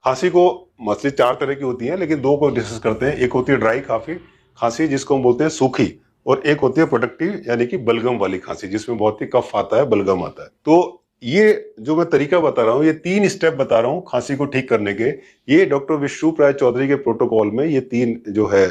खांसी को मछली 4 तरह की होती है, लेकिन 2 को डिस्कस करते हैं। एक होती है ड्राई खांसी जिसको हम बोलते हैं सूखी, और एक होती है प्रोडक्टिव यानी कि बलगम वाली खांसी जिसमें बहुत ही कफ आता है, बलगम आता है। तो ये जो मैं तरीका बता रहा हूँ, ये 3 स्टेप बता रहा हूँ खांसी को ठीक करने के। ये डॉक्टर विश्वरूप राय चौधरी के प्रोटोकॉल में ये 3 जो है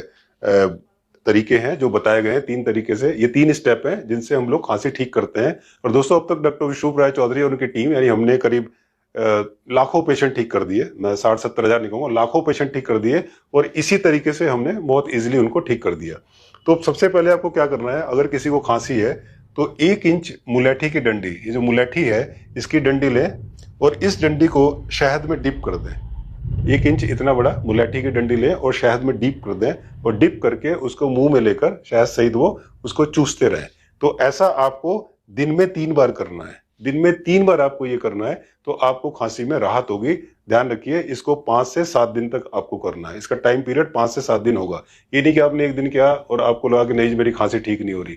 तरीके हैं जो बताए गए हैं। 3 तरीके से ये 3 स्टेप हैं जिनसे हम लोग खांसी ठीक करते हैं। और दोस्तों, अब तक डॉक्टर विश्वरूप राय चौधरी और उनकी टीम यानी हमने करीब लाखों पेशेंट ठीक कर दिए। मैं 60-70 हजार नहीं कहूंगा, लाखों पेशेंट ठीक कर दिए, और इसी तरीके से हमने बहुत इजीली उनको ठीक कर दिया। तो सबसे पहले आपको क्या करना है, अगर किसी को खांसी है तो 1 इंच मुलेठी की डंडी, ये जो मुलेठी है इसकी डंडी लें और इस डंडी को शहद में डिप कर दें। 1 इंच इतना बड़ा मुलेठी की डंडी लें और शहद में डिप कर दें, और डिप करके उसको मुंह में लेकर शहद सहित वो उसको चूसते रहें। तो ऐसा आपको दिन में 3 बार करना है। दिन में 3 बार आपको ये करना है, तो आपको खांसी में राहत होगी। ध्यान रखिए, इसको 5 से 7 दिन तक आपको करना है। इसका टाइम पीरियड 5 से 7 दिन होगा। ये नहीं कि आपने 1 दिन किया और आपको लगा कि नहीं मेरी खांसी ठीक नहीं हो रही,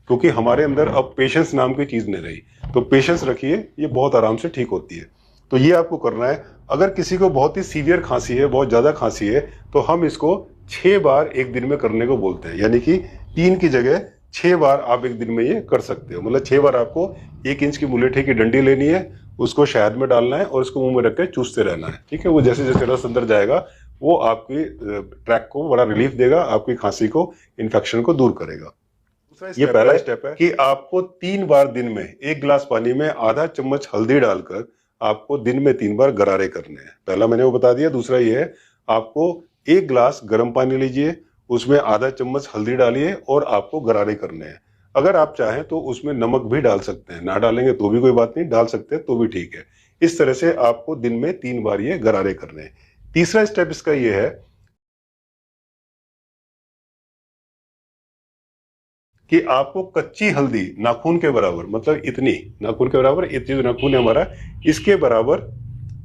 क्योंकि हमारे अंदर अब पेशेंस नाम की चीज नहीं रही। तो पेशेंस रखिए, ये बहुत आराम से ठीक होती है। तो ये आपको करना है। अगर किसी को बहुत ही सीवियर खांसी है, बहुत ज्यादा खांसी है, तो हम इसको 6 बार एक दिन में करने को बोलते हैं। यानी कि 3 की जगह 6 बार आप एक दिन में ये कर सकते हो। मतलब 6 बार आपको 1 इंच की मुलेठी की डंडी लेनी है, उसको शहद में डालना है और उसको मुंह में रख के चूसते रहना है। ठीक है, वो जैसे जैसे रस अंदर जाएगा वो आपकी ट्रैक को बड़ा रिलीफ देगा, आपकी खांसी को, इन्फेक्शन को दूर करेगा। ये पहला स्टेप है कि आपको 3 बार दिन में 1 गिलास पानी में आधा चम्मच हल्दी डालकर आपको दिन में 3 बार गरारे करने हैं। पहला मैंने वो बता दिया। दूसरा ये है, आपको 1 गिलास गर्म पानी लीजिए, उसमें आधा चम्मच हल्दी डालिए और आपको गरारे करने हैं। अगर आप चाहें तो उसमें नमक भी डाल सकते हैं, ना डालेंगे तो भी कोई बात नहीं, डाल सकते हैं तो भी ठीक है। इस तरह से आपको दिन में 3 बार ये गरारे करने हैं। तीसरा स्टेप इसका ये है कि आपको कच्ची हल्दी नाखून के बराबर, मतलब इतनी नाखून के बराबर, इतनी जो नाखून है हमारा इसके बराबर।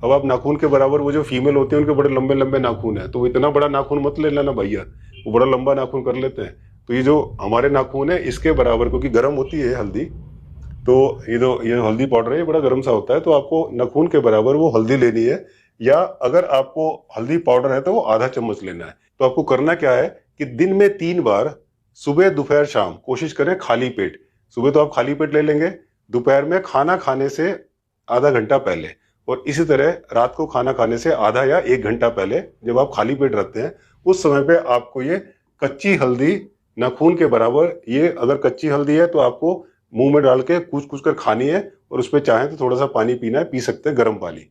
अब आप नाखून के बराबर, वो जो फीमेल होते हैं उनके बड़े लंबे लंबे नाखून है, तो इतना बड़ा नाखून मत ले लेना भैया, वो बड़ा लंबा नाखून कर लेते हैं। तो ये जो हमारे नाखून है इसके बराबर, क्योंकि गर्म होती है हल्दी, तो ये हल्दी पाउडर है ये बड़ा गर्म सा होता है, तो आपको नाखून के बराबर वो हल्दी लेनी है। या अगर आपको हल्दी पाउडर है तो वो आधा चम्मच लेना है। तो आपको करना क्या है कि दिन में 3 बार, सुबह दोपहर शाम, कोशिश करें खाली पेट। सुबह तो आप खाली पेट ले लेंगे, दोपहर में खाना खाने से आधा घंटा पहले, और इसी तरह रात को खाना खाने से आधा या 1 घंटा पहले, जब आप खाली पेट रहते हैं उस समय पे आपको ये कच्ची हल्दी नाखून के बराबर, ये अगर कच्ची हल्दी है तो आपको मुंह में डाल के कूच कूच कर खानी है, और उसमें चाहें तो थोड़ा सा पानी पीना है, पी सकते हैं गर्म पानी।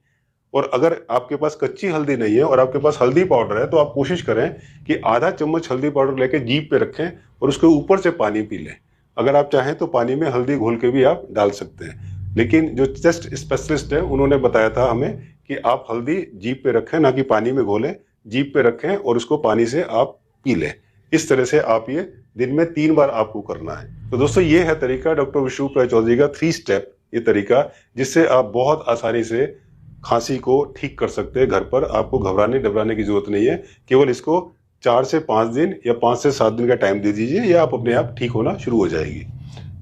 और अगर आपके पास कच्ची हल्दी नहीं है और आपके पास हल्दी पाउडर है, तो आप कोशिश करें कि आधा चम्मच हल्दी पाउडर लेके जीभ पे रखें और उसके ऊपर से पानी पी लें। अगर आप चाहें तो पानी में हल्दी घोल के भी आप डाल सकते हैं, लेकिन जो चेस्ट स्पेशलिस्ट है उन्होंने बताया था हमें कि आप हल्दी जीभ पे रखें, ना कि पानी में घोलें। जीभ पे रखें और उसको पानी से आप पी लें। इस तरह से आप ये दिन में 3 बार आपको करना है। तो दोस्तों, ये है तरीका डॉक्टर विश्वरूप राय चौधरी का 3 स्टेप, ये तरीका जिससे आप बहुत आसानी से खांसी को ठीक कर सकते हैं घर पर। आपको घबराने की जरूरत नहीं है। केवल इसको 4 से 5 दिन या 5 से 7 दिन का टाइम दे दीजिए, या आप अपने आप ठीक होना शुरू हो जाएगी।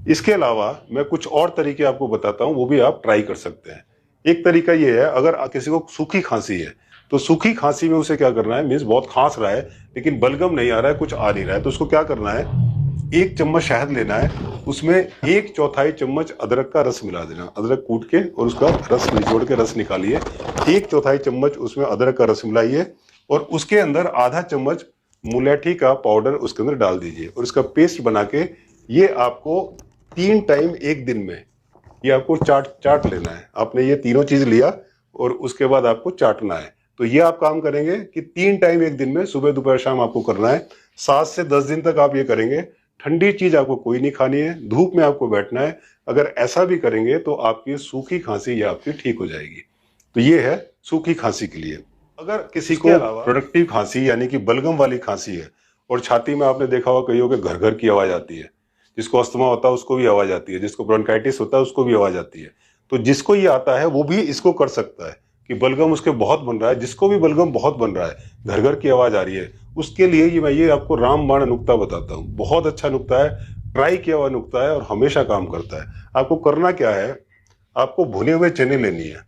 इसके अलावा मैं कुछ और तरीके आपको बताता हूं, वो भी आप ट्राई कर सकते हैं। एक तरीका ये है, अगर किसी को सूखी खांसी है तो सूखी खांसी में उसे क्या करना है, मीन्स बहुत खांस रहा है लेकिन बलगम नहीं आ रहा है, कुछ आ नहीं रहा है, तो उसको क्या करना है, 1 चम्मच शहद लेना है, उसमें 1/4 चम्मच अदरक का रस मिला देना। अदरक कूट के और उसका रस निचोड़ के रस निकालिए, 1/4 चम्मच उसमें अदरक का रस मिलाइए, और उसके अंदर आधा चम्मच मुलेठी का पाउडर उसके अंदर डाल दीजिए, और इसका पेस्ट बना के ये आपको 3 टाइम एक दिन में ये आपको चाट लेना है। आपने ये तीनों चीज लिया और उसके बाद आपको चाटना है। तो ये आप काम करेंगे कि 3 टाइम एक दिन में, सुबह दोपहर शाम आपको करना है। 7 से 10 दिन तक आप ये करेंगे। ठंडी चीज आपको कोई नहीं खानी है, धूप में आपको बैठना है। अगर ऐसा भी करेंगे तो आपकी सूखी खांसी ये आपकी ठीक हो जाएगी। तो ये है सूखी खांसी के लिए। अगर किसी को प्रोडक्टिव खांसी यानी कि बलगम वाली खांसी है, और छाती में आपने देखा होगा कईयों के घर घर की आवाज आती है, जिसको अस्थमा होता है उसको भी आवाज आती है, जिसको ब्रोंकाइटिस होता है उसको भी आवाज आती है, तो जिसको ये आता है वो भी इसको कर सकता है कि बलगम उसके बहुत बन रहा है। जिसको भी बलगम बहुत बन रहा है, घर घर की आवाज आ रही है, उसके लिए ये मैं ये आपको रामबाण नुक्ता बताता हूँ। बहुत अच्छा नुक्ता है, ट्राई किया हुआ नुक्ता है और हमेशा काम करता है। आपको करना क्या है, आपको भुने हुए चने लेनी है,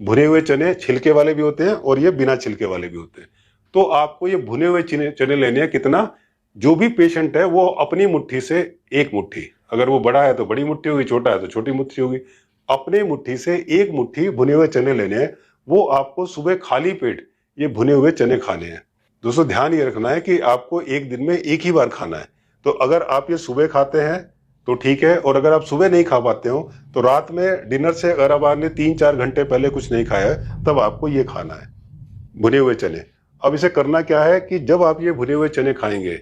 भुने हुए चने छिलके वाले भी होते हैं और ये बिना छिलके वाले भी होते हैं। तो आपको ये भुने हुए चने लेने हैं कितना, जो भी पेशेंट है वो अपनी मुट्ठी से एक मुट्ठी, अगर वो बड़ा है तो बड़ी मुट्ठी होगी, छोटा है तो छोटी मुट्ठी होगी, अपने मुट्ठी से एक मुट्ठी भुने हुए चने लेने हैं। वो आपको सुबह खाली पेट ये भुने हुए चने खाने हैं। दोस्तों ध्यान ये रखना है कि आपको एक दिन में एक ही बार खाना है। तो अगर आप ये सुबह खाते हैं तो ठीक है, और अगर आप सुबह नहीं खा पाते हो तो रात में डिनर से अगर आप आपने 3-4 घंटे पहले कुछ नहीं खाया है तब आपको ये खाना है, भुने हुए चने। अब इसे करना क्या है कि जब आप ये भुने हुए चने खाएंगे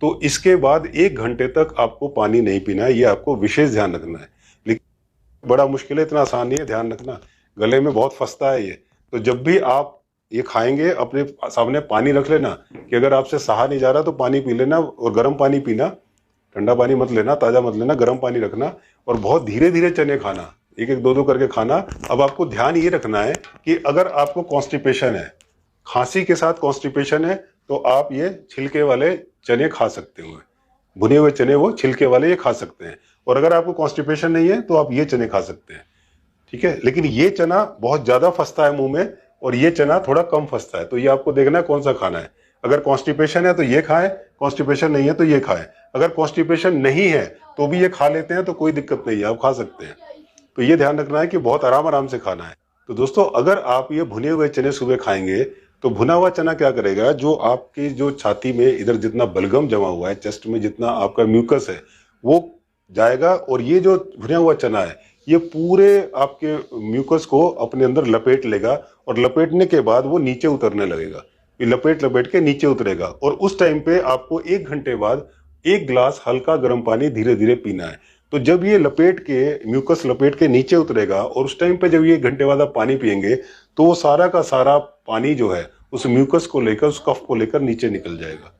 तो इसके बाद 1 घंटे तक आपको पानी नहीं पीना है, ये आपको विशेष ध्यान रखना है। लेकिन बड़ा मुश्किल है, इतना आसान नहीं है, ध्यान रखना, गले में बहुत फंसता है ये। तो जब भी आप ये खाएंगे अपने सामने पानी रख लेना कि अगर आपसे सहा नहीं जा रहा तो पानी पी लेना, और गर्म पानी पीना, ठंडा पानी मत लेना, ताज़ा मत लेना, गर्म पानी रखना, और बहुत धीरे धीरे चने खाना, एक एक दो दो करके खाना। अब आपको ध्यान ये रखना है कि अगर आपको कॉन्स्टिपेशन है, खांसी के साथ कॉन्स्टिपेशन है, तो आप ये छिलके वाले चने खा सकते हो, भुने हुए चने वो छिलके वाले ये खा सकते हैं। और अगर आपको कॉन्स्टिपेशन नहीं है तो आप ये चने खा सकते हैं, ठीक है। लेकिन ये चना बहुत ज्यादा फंसता है मुंह में और ये चना थोड़ा कम फंसता है, तो ये आपको देखना है कौन सा खाना है। अगर कॉन्स्टिपेशन है तो ये खाएं, कॉन्स्टिपेशन नहीं है तो ये खाएं। अगर कॉन्स्टिपेशन नहीं है तो भी ये खा लेते हैं तो कोई दिक्कत नहीं है, आप खा सकते हैं। तो ये ध्यान रखना है कि बहुत आराम आराम से खाना है। तो दोस्तों अगर आप ये भुने हुए चने सुबह खाएंगे तो भुना हुआ चना क्या करेगा, जो आपकी जो छाती में इधर जितना बलगम जमा हुआ है, चेस्ट में जितना आपका म्यूकस है वो जाएगा, और ये जो भुना हुआ चना है ये पूरे आपके म्यूकस को अपने अंदर लपेट लेगा, और लपेटने के बाद वो नीचे उतरने लगेगा, ये लपेट लपेट के नीचे उतरेगा। और उस टाइम पे आपको 1 घंटे बाद 1 गिलास हल्का गर्म पानी धीरे धीरे पीना है। तो जब ये लपेट के म्यूकस लपेट के नीचे उतरेगा और उस टाइम पे जब ये 1 घंटे बाद आप पानी पिएंगे तो वो सारा का सारा पानी जो है उस म्यूकस को लेकर, उस कफ को लेकर नीचे निकल जाएगा।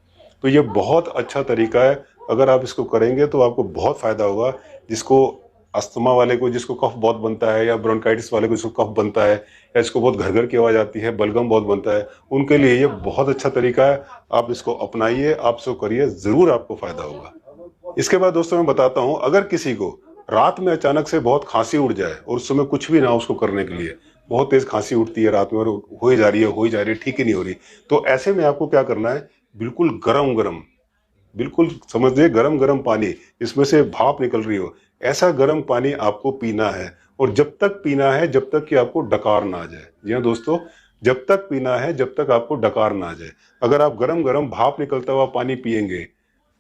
तो ये बहुत अच्छा तरीका है, अगर आप इसको करेंगे तो आपको बहुत फायदा होगा। जिसको अस्थमा वाले को, जिसको कफ बहुत बनता है, या ब्रोंकाइटिस वाले को जिसको कफ बनता है, या इसको बहुत घर घर की आवाज आती है, बलगम बहुत बनता है, उनके लिए ये बहुत अच्छा तरीका है। आप इसको अपनाइए, आप इसको करिए, जरूर आपको फायदा होगा। इसके बाद दोस्तों मैं बताता हूं, अगर किसी को रात में अचानक से बहुत खांसी उठ जाए और उस समय कुछ भी ना उसको करने के लिए, बहुत तेज खांसी उठती है रात में और हो ही जा रही है, ठीक ही नहीं हो रही, तो ऐसे में आपको क्या करना है, बिल्कुल गरम गरम, बिल्कुल समझिए गरम गरम पानी, इसमें से भाप निकल रही हो, ऐसा गर्म पानी आपको पीना है। और जब तक पीना है जब तक कि आपको डकार ना आ जाए। जी हाँ दोस्तों, जब तक पीना है जब तक आपको डकार ना आ जाए। अगर आप गरम गरम भाप निकलता हुआ पानी पिएंगे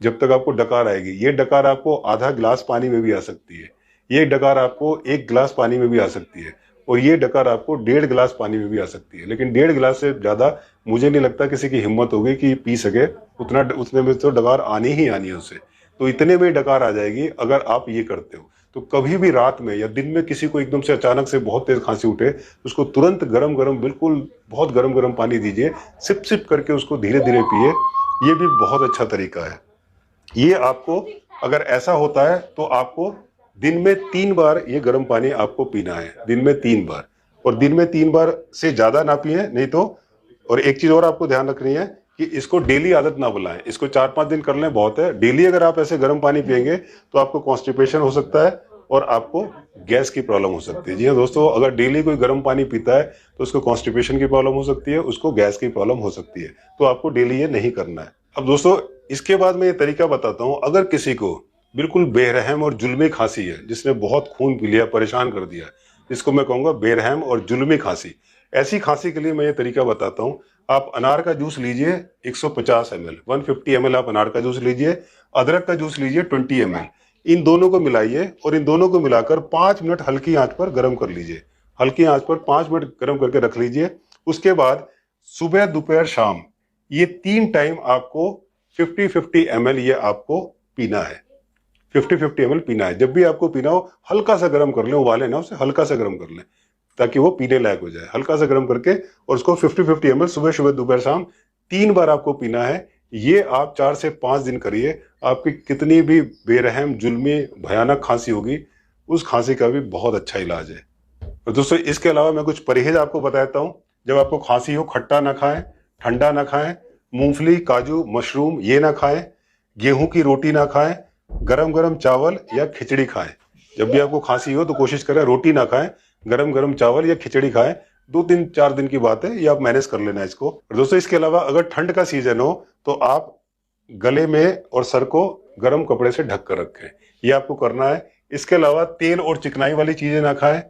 जब तक आपको डकार आएगी, ये डकार आपको आधा गिलास पानी में भी आ सकती है, ये डकार आपको 1 गिलास पानी में भी आ सकती है, और ये डकार आपको 1.5 गिलास पानी में भी आ सकती है। लेकिन 1.5 गिलास से ज्यादा मुझे नहीं लगता किसी की हिम्मत होगी कि पी सके, उतने में तो डकार आनी ही आनी है उसे। तो इतने में डकार आ जाएगी अगर आप ये करते हो। तो कभी भी रात में या दिन में किसी को एकदम से अचानक से बहुत तेज खांसी उठे, उसको तुरंत गरम गरम, बिल्कुल बहुत गरम गरम पानी दीजिए, सिप सिप करके उसको धीरे धीरे पिए। ये भी बहुत अच्छा तरीका है। ये आपको अगर ऐसा होता है तो आपको दिन में 3 बार ये गर्म पानी आपको पीना है, दिन में 3 बार, और दिन में 3 बार से ज्यादा ना पिए, नहीं तो। और एक चीज और आपको ध्यान रखनी है कि इसको डेली आदत ना बुलाएं, इसको 4-5 दिन कर लें बहुत है। डेली अगर आप ऐसे गर्म पानी पिएंगे तो आपको कॉन्स्टिपेशन हो सकता है और आपको गैस की प्रॉब्लम हो सकती है। जी हाँ दोस्तों, अगर डेली कोई गर्म पानी पीता है तो उसको कॉन्स्टिपेशन की प्रॉब्लम हो सकती है, उसको गैस की प्रॉब्लम हो सकती है, तो आपको डेली ये नहीं करना है। अब दोस्तों इसके बाद मैं ये तरीका बताता हूँ, अगर किसी को बिल्कुल बेरहम और जुल्मी खांसी है, जिसने बहुत खून पी लिया, परेशान कर दिया, जिसको मैं कहूँगा बेरहम और जुल्मी खांसी, ऐसी खांसी के लिए मैं ये तरीका बताता हूँ। आप अनार का जूस लीजिए 150 ml, 150 ml आप अनार का जूस लीजिए, अदरक का जूस लीजिए 20 ml, इन दोनों को मिलाइए और इन दोनों को मिलाकर 5 मिनट हल्की आंच पर गर्म कर लीजिए। हल्की आंच पर 5 मिनट गर्म करके रख लीजिए। उसके बाद सुबह दोपहर शाम ये 3 टाइम आपको 50-50 ml ये आपको पीना है, 50-50 ml पीना है। जब भी आपको पीना हो हल्का सा गर्म कर लें, उबाले ना उसे, हल्का सा गर्म कर लें ताकि वो पीने लायक हो जाए। हल्का सा गर्म करके और उसको 50-50 ml सुबह सुबह दोपहर शाम 3 बार आपको पीना है। ये आप 4 से 5 दिन करिए, आपकी कितनी भी बेरहम जुल्मी भयानक खांसी होगी, उस खांसी का भी बहुत अच्छा इलाज है। और दोस्तों इसके अलावा मैं कुछ परहेज आपको बताता हूँ। जब आपको खांसी हो, खट्टा ना खाएं, ठंडा ना खाएं, मूंगफली, काजू, मशरूम ये ना खाएं, गेहूं की रोटी ना खाएं, गरम गरम चावल या खिचड़ी खाएं। जब भी आपको खांसी हो तो कोशिश करें रोटी ना खाएं, गरम गरम चावल या खिचड़ी खाएं। 2-3-4 दिन की बात है, ये आप मैनेज कर लेना इसको। और दोस्तों इसके अलावा अगर ठंड का सीजन हो तो आप गले में और सर को गर्म कपड़े से ढक कर रखें, ये आपको करना है। इसके अलावा तेल और चिकनाई वाली चीजें ना खाएं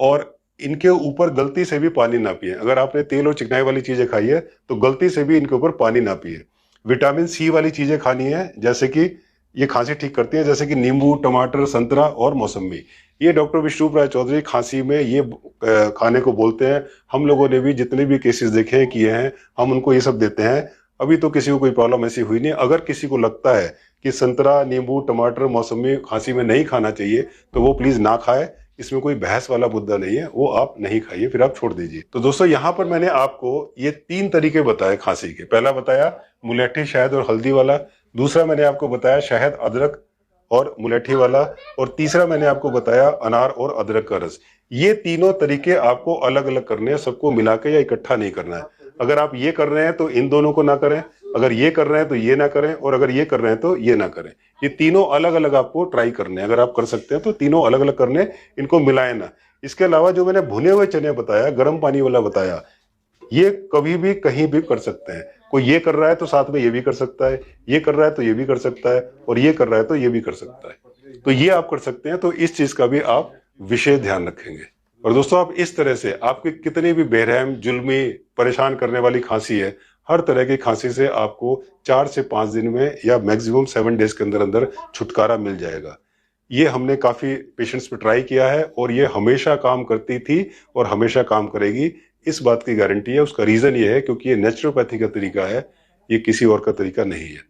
और इनके ऊपर गलती से भी पानी ना पिए। अगर आपने तेल और चिकनाई वाली चीजें खाई है तो गलती से भी इनके ऊपर पानी ना पिए। विटामिन सी वाली चीजें खानी है, जैसे कि ये खांसी ठीक करती है, जैसे कि नींबू, टमाटर, संतरा और मौसमी। ये डॉक्टर विष्णु राय चौधरी खांसी में ये खाने को बोलते हैं। हम लोगों ने भी जितने भी केसेस देखे हैं, किए हैं, हम उनको ये सब देते हैं। अभी तो किसी को कोई प्रॉब्लम ऐसी हुई नहीं। अगर किसी को लगता है कि संतरा, नींबू, टमाटर, मौसमी खांसी में नहीं खाना चाहिए तो वो प्लीज ना खाए। इसमें कोई बहस वाला मुद्दा नहीं है, वो आप नहीं खाइए, फिर आप छोड़ दीजिए। तो दोस्तों यहाँ पर मैंने आपको ये 3 तरीके बताए खांसी के। पहला बताया मुलेठी, शहद और हल्दी वाला। दूसरा मैंने आपको बताया शहद, अदरक और मुलेठी वाला। और तीसरा मैंने आपको बताया अनार और अदरक का रस। ये तीनों तरीके आपको अलग अलग करने हैं, सबको मिला के या इकट्ठा नहीं करना है। अगर आप ये कर रहे हैं तो इन दोनों को ना करें, अगर ये कर रहे हैं तो ये ना करें, और अगर ये कर रहे हैं तो ये ना करें। ये तीनों अलग अलग आपको ट्राई करने हैं। अगर आप कर सकते हैं तो तीनों अलग अलग करने, इनको मिलाएं ना। इसके अलावा जो मैंने भुने हुए चने बताया, गर्म पानी वाला बताया, ये कभी भी कहीं भी कर सकते हैं। कोई ये कर रहा है तो साथ में ये भी कर सकता है, ये कर रहा है तो ये भी कर सकता है, और ये कर रहा है तो ये भी कर सकता है। तो ये आप कर सकते हैं। तो इस चीज का भी आप विशेष ध्यान रखेंगे। और दोस्तों आप इस तरह से आपकी कितनी भी बेरहम, जुल्मी, परेशान करने वाली खांसी है, हर तरह की खांसी से आपको 4 से 5 दिन में या मैक्सिमम 7 डेज के अंदर अंदर छुटकारा मिल जाएगा। ये हमने काफी पेशेंट्स पे ट्राई किया है और ये हमेशा काम करती थी और हमेशा काम करेगी, इस बात की गारंटी है। उसका रीजन ये है क्योंकि ये नेचुरोपैथी का तरीका है, ये किसी और का तरीका नहीं है।